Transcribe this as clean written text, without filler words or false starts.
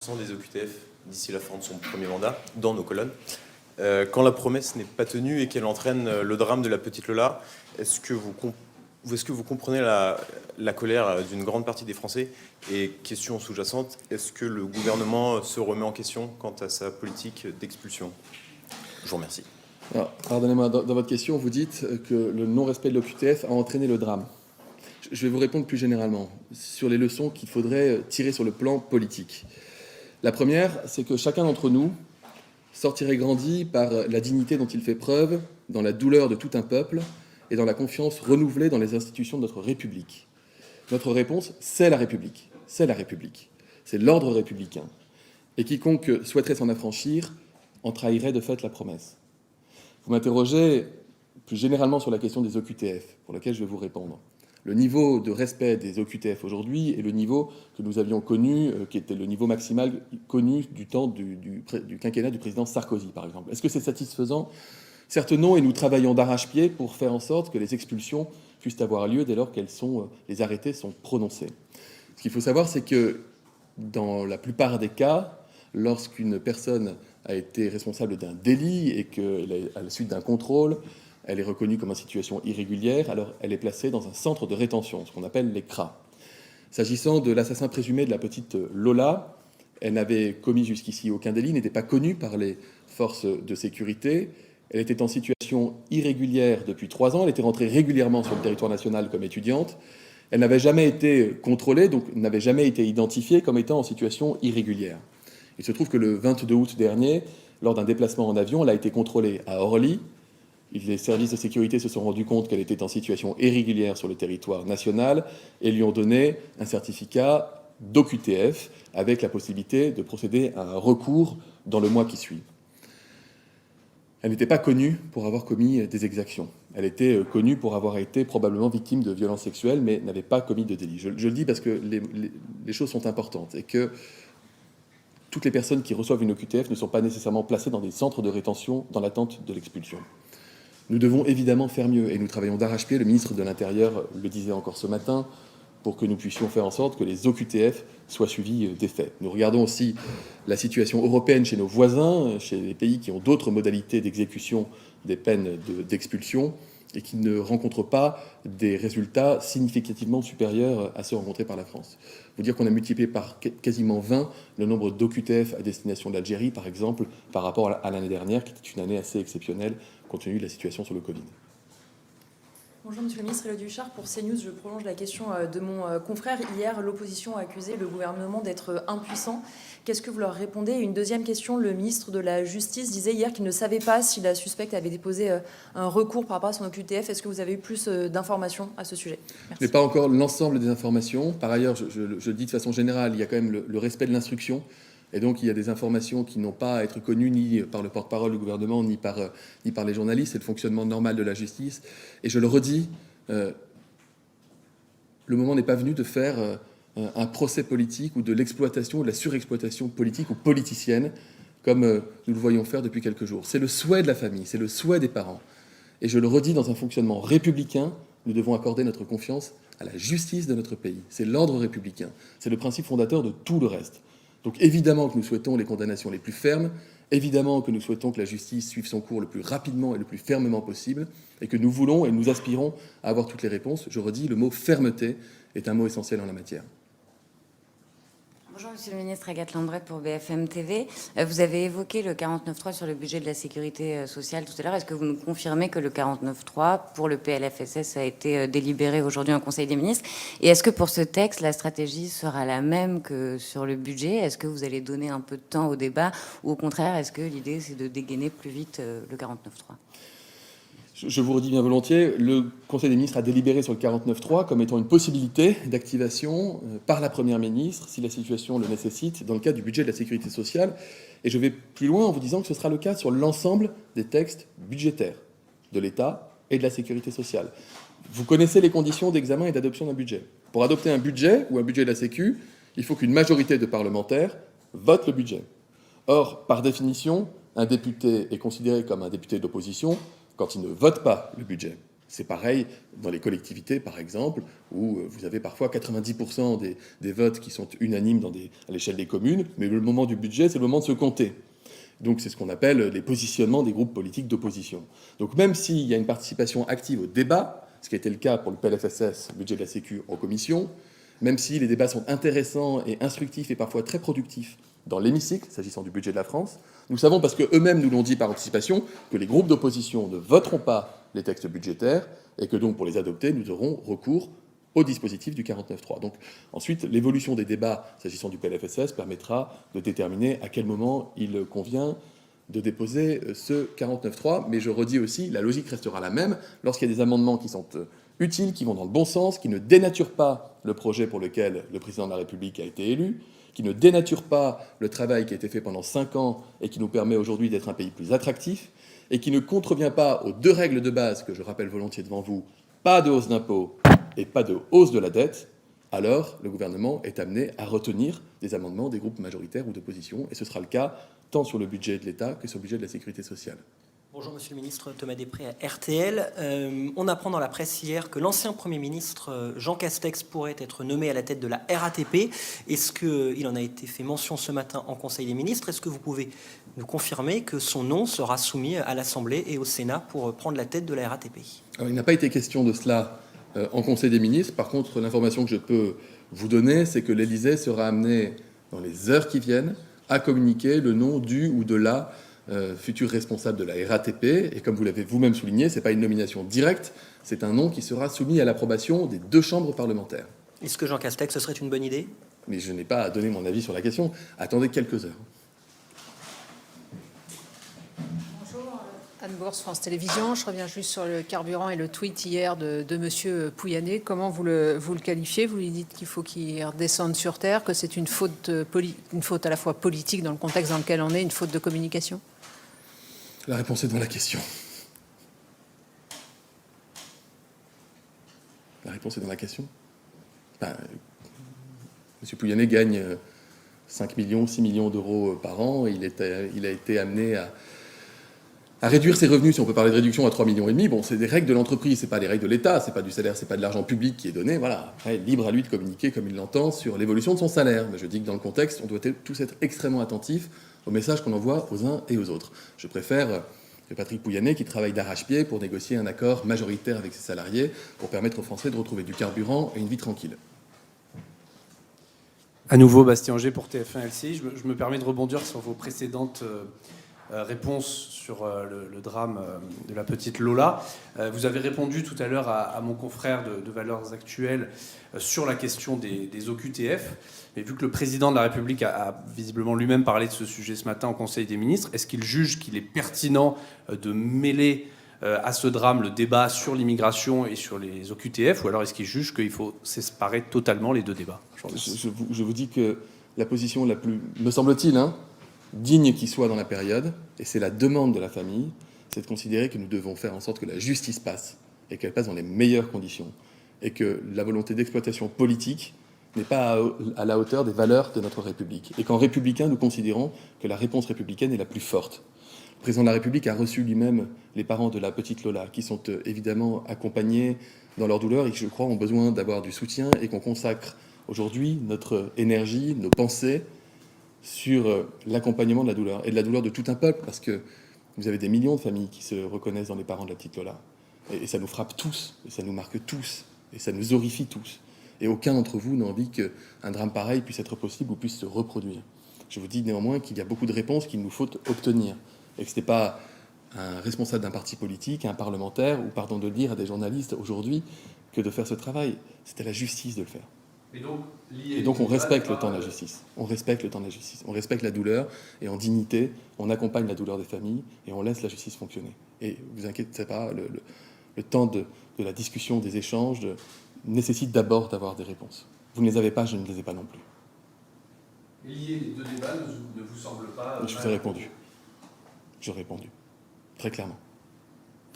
Des OQTF d'ici la fin de son premier mandat, dans nos colonnes. Quand la promesse n'est pas tenue et qu'elle entraîne le drame de la petite Lola, est-ce que vous comprenez la colère d'une grande partie des Français? Et question sous-jacente, est-ce que le gouvernement se remet en question quant à sa politique d'expulsion? Je vous remercie. Alors, pardonnez-moi, dans votre question, vous dites que le non-respect de l'OQTF a entraîné le drame. Je vais vous répondre plus généralement sur les leçons qu'il faudrait tirer sur le plan politique. La première, c'est que chacun d'entre nous sortirait grandi par la dignité dont il fait preuve, dans la douleur de tout un peuple et dans la confiance renouvelée dans les institutions de notre République. Notre réponse, c'est la République. C'est la République. C'est l'ordre républicain. Et quiconque souhaiterait s'en affranchir en trahirait de fait la promesse. Vous m'interrogez plus généralement sur la question des OQTF, pour laquelle je vais vous répondre. Le niveau de respect des OQTF aujourd'hui est le niveau que nous avions connu, qui était le niveau maximal connu du temps du quinquennat du président Sarkozy, par exemple. Est-ce que c'est satisfaisant? Certes non, et nous travaillons d'arrache-pied pour faire en sorte que les expulsions puissent avoir lieu dès lors que les arrêtés sont prononcés. Ce qu'il faut savoir, c'est que dans la plupart des cas, lorsqu'une personne a été responsable d'un délit et qu'à la suite d'un contrôle, elle est reconnue comme en situation irrégulière, alors elle est placée dans un centre de rétention, ce qu'on appelle les CRA. S'agissant de l'assassin présumé de la petite Lola, elle n'avait commis jusqu'ici aucun délit, n'était pas connue par les forces de sécurité. Elle était en situation irrégulière depuis 3 ans, elle était rentrée régulièrement sur le territoire national comme étudiante. Elle n'avait jamais été contrôlée, donc n'avait jamais été identifiée comme étant en situation irrégulière. Il se trouve que le 22 août dernier, lors d'un déplacement en avion, elle a été contrôlée à Orly. Les services de sécurité se sont rendus compte qu'elle était en situation irrégulière sur le territoire national et lui ont donné un certificat d'OQTF avec la possibilité de procéder à un recours dans le mois qui suit. Elle n'était pas connue pour avoir commis des exactions. Elle était connue pour avoir été probablement victime de violences sexuelles, mais n'avait pas commis de délit. Je le dis parce que les choses sont importantes et que toutes les personnes qui reçoivent une OQTF ne sont pas nécessairement placées dans des centres de rétention dans l'attente de l'expulsion. Nous devons évidemment faire mieux et nous travaillons d'arrache-pied. Le ministre de l'Intérieur le disait encore ce matin pour que nous puissions faire en sorte que les OQTF soient suivis des faits. Nous regardons aussi la situation européenne chez nos voisins, chez les pays qui ont d'autres modalités d'exécution des peines d'expulsion et qui ne rencontrent pas des résultats significativement supérieurs à ceux rencontrés par la France. Vous dire qu'on a multiplié par quasiment 20 le nombre d'OQTF à destination de l'Algérie, par exemple, par rapport à l'année dernière, qui était une année assez exceptionnelle compte tenu de la situation sur le Covid. Bonjour Monsieur le Ministre, Élodie Huchard pour CNews. Je prolonge la question de mon confrère. Hier, l'opposition a accusé le gouvernement d'être impuissant. Qu'est-ce que vous leur répondez? Une deuxième question, le ministre de la Justice disait hier qu'il ne savait pas si la suspecte avait déposé un recours par rapport à son OQTF. Est-ce que vous avez eu plus d'informations à ce sujet? Je n'ai pas encore l'ensemble des informations. Par ailleurs, je le dis de façon générale, il y a quand même le respect de l'instruction. Et donc, il y a des informations qui n'ont pas à être connues ni par le porte-parole du gouvernement, ni par les journalistes. C'est le fonctionnement normal de la justice. Et je le redis, le moment n'est pas venu de faire un procès politique ou de l'exploitation ou de la surexploitation politique ou politicienne, comme nous le voyons faire depuis quelques jours. C'est le souhait de la famille, c'est le souhait des parents. Et je le redis, dans un fonctionnement républicain, nous devons accorder notre confiance à la justice de notre pays. C'est l'ordre républicain. C'est le principe fondateur de tout le reste. Donc évidemment que nous souhaitons les condamnations les plus fermes, évidemment que nous souhaitons que la justice suive son cours le plus rapidement et le plus fermement possible, et que nous voulons et nous aspirons à avoir toutes les réponses. Je redis, le mot fermeté est un mot essentiel en la matière. Bonjour Monsieur le Ministre, Agathe Landret pour BFM TV. Vous avez évoqué le 49.3 sur le budget de la sécurité sociale tout à l'heure. Est-ce que vous nous confirmez que le 49.3 pour le PLFSS a été délibéré aujourd'hui en Conseil des ministres? Et est-ce que pour ce texte, la stratégie sera la même que sur le budget? Est-ce que vous allez donner un peu de temps au débat? Ou au contraire, est-ce que l'idée c'est de dégainer plus vite le 49.3? Je vous redis bien volontiers, le Conseil des ministres a délibéré sur le 49.3 comme étant une possibilité d'activation par la Première ministre, si la situation le nécessite, dans le cadre du budget de la sécurité sociale. Et je vais plus loin en vous disant que ce sera le cas sur l'ensemble des textes budgétaires de l'État et de la sécurité sociale. Vous connaissez les conditions d'examen et d'adoption d'un budget. Pour adopter un budget ou un budget de la Sécu, il faut qu'une majorité de parlementaires vote le budget. Or, par définition, un député est considéré comme un député d'opposition quand il ne vote pas le budget. C'est pareil dans les collectivités, par exemple, où vous avez parfois 90% des votes qui sont unanimes à l'échelle des communes, mais le moment du budget, c'est le moment de se compter. Donc c'est ce qu'on appelle les positionnements des groupes politiques d'opposition. Donc même s'il y a une participation active au débat, ce qui a été le cas pour le PLFSS, le budget de la Sécu, en commission, même si les débats sont intéressants et instructifs et parfois très productifs dans l'hémicycle, s'agissant du budget de la France, nous savons, parce qu'eux-mêmes nous l'ont dit par anticipation, que les groupes d'opposition ne voteront pas les textes budgétaires et que donc pour les adopter, nous aurons recours au dispositif du 49.3. Donc ensuite, l'évolution des débats s'agissant du PLFSS permettra de déterminer à quel moment il convient de déposer ce 49.3. Mais je redis aussi, la logique restera la même lorsqu'il y a des amendements qui sont utiles, qui vont dans le bon sens, qui ne dénaturent pas le projet pour lequel le président de la République a été élu, qui ne dénaturent pas le travail qui a été fait pendant 5 ans et qui nous permet aujourd'hui d'être un pays plus attractif, et qui ne contrevient pas aux 2 règles de base que je rappelle volontiers devant vous, pas de hausse d'impôts et pas de hausse de la dette, alors le gouvernement est amené à retenir des amendements des groupes majoritaires ou d'opposition, et ce sera le cas tant sur le budget de l'État que sur le budget de la sécurité sociale. Bonjour Monsieur le Ministre, Thomas Després à RTL. On apprend dans la presse hier que l'ancien Premier ministre Jean Castex pourrait être nommé à la tête de la RATP. Est-ce qu'il en a été fait mention ce matin en Conseil des ministres? Est-ce que vous pouvez nous confirmer que son nom sera soumis à l'Assemblée et au Sénat pour prendre la tête de la RATP? Alors, il n'a pas été question de cela en Conseil des ministres. Par contre, l'information que je peux vous donner, c'est que l'Élysée sera amené, dans les heures qui viennent, à communiquer le nom du ou de la futur responsable de la RATP. Et comme vous l'avez vous-même souligné, ce n'est pas une nomination directe, c'est un nom qui sera soumis à l'approbation des 2 chambres parlementaires. Est-ce que Jean Castex, ce serait une bonne idée? Mais je n'ai pas à donner mon avis sur la question. Attendez quelques heures. Anne Bourse, France Télévisions. Je reviens juste sur le carburant et le tweet hier de M. Pouyanné. Comment vous le qualifiez? Vous lui dites qu'il faut qu'il redescende sur terre, que c'est une faute à la fois politique dans le contexte dans lequel on est, une faute de communication? La réponse est dans la question. La réponse est dans la question. M. Pouyanné gagne 5 millions, 6 millions d'euros par an. Il a été amené à réduire ses revenus, si on peut parler de réduction, à 3,5 millions. Bon, c'est des règles de l'entreprise, c'est pas des règles de l'État, c'est pas du salaire, c'est pas de l'argent public qui est donné. Voilà. Après, libre à lui de communiquer comme il l'entend sur l'évolution de son salaire. Mais je dis que dans le contexte, on doit tous être extrêmement attentifs aux messages qu'on envoie aux uns et aux autres. Je préfère que Patrick Pouyanné, qui travaille d'arrache-pied pour négocier un accord majoritaire avec ses salariés pour permettre aux Français de retrouver du carburant et une vie tranquille. À nouveau, Bastien Auger pour TF1 LCI. Je me permets de rebondir sur vos précédentes réponse sur le drame de la petite Lola. Vous avez répondu tout à l'heure à mon confrère de Valeurs Actuelles sur la question des OQTF. Mais vu que le président de la République a visiblement lui-même parlé de ce sujet ce matin au Conseil des ministres, est-ce qu'il juge qu'il est pertinent de mêler à ce drame le débat sur l'immigration et sur les OQTF, ou alors est-ce qu'il juge qu'il faut séparer totalement les 2 débats? Je vous dis que la position la plus, me semble-t-il, digne qu'il soit dans la période, et c'est la demande de la famille, c'est de considérer que nous devons faire en sorte que la justice passe, et qu'elle passe dans les meilleures conditions, et que la volonté d'exploitation politique n'est pas à la hauteur des valeurs de notre République, et qu'en républicain, nous considérons que la réponse républicaine est la plus forte. Le président de la République a reçu lui-même les parents de la petite Lola, qui sont évidemment accompagnés dans leur douleur, et qui, je crois, ont besoin d'avoir du soutien, et qu'on consacre aujourd'hui notre énergie, nos pensées, sur l'accompagnement de la douleur, et de la douleur de tout un peuple, parce que vous avez des millions de familles qui se reconnaissent dans les parents de la petite Lola. Et ça nous frappe tous, et ça nous marque tous, et ça nous horrifie tous. Et aucun d'entre vous n'a envie qu'un drame pareil puisse être possible ou puisse se reproduire. Je vous dis néanmoins qu'il y a beaucoup de réponses qu'il nous faut obtenir, et que ce n'est pas un responsable d'un parti politique, un parlementaire, ou pardon de le dire à des journalistes aujourd'hui, que de faire ce travail. C'est à la justice de le faire. Et donc on respecte le temps de la justice. On respecte le temps de la justice. On respecte la douleur, et en dignité, on accompagne la douleur des familles et on laisse la justice fonctionner. Et vous inquiétez pas, le temps de la discussion, des échanges, nécessite d'abord d'avoir des réponses. Vous ne les avez pas, je ne les ai pas non plus. Lier les 2 débats ne vous semble pas... Je vous ai répondu. J'ai répondu. Très clairement.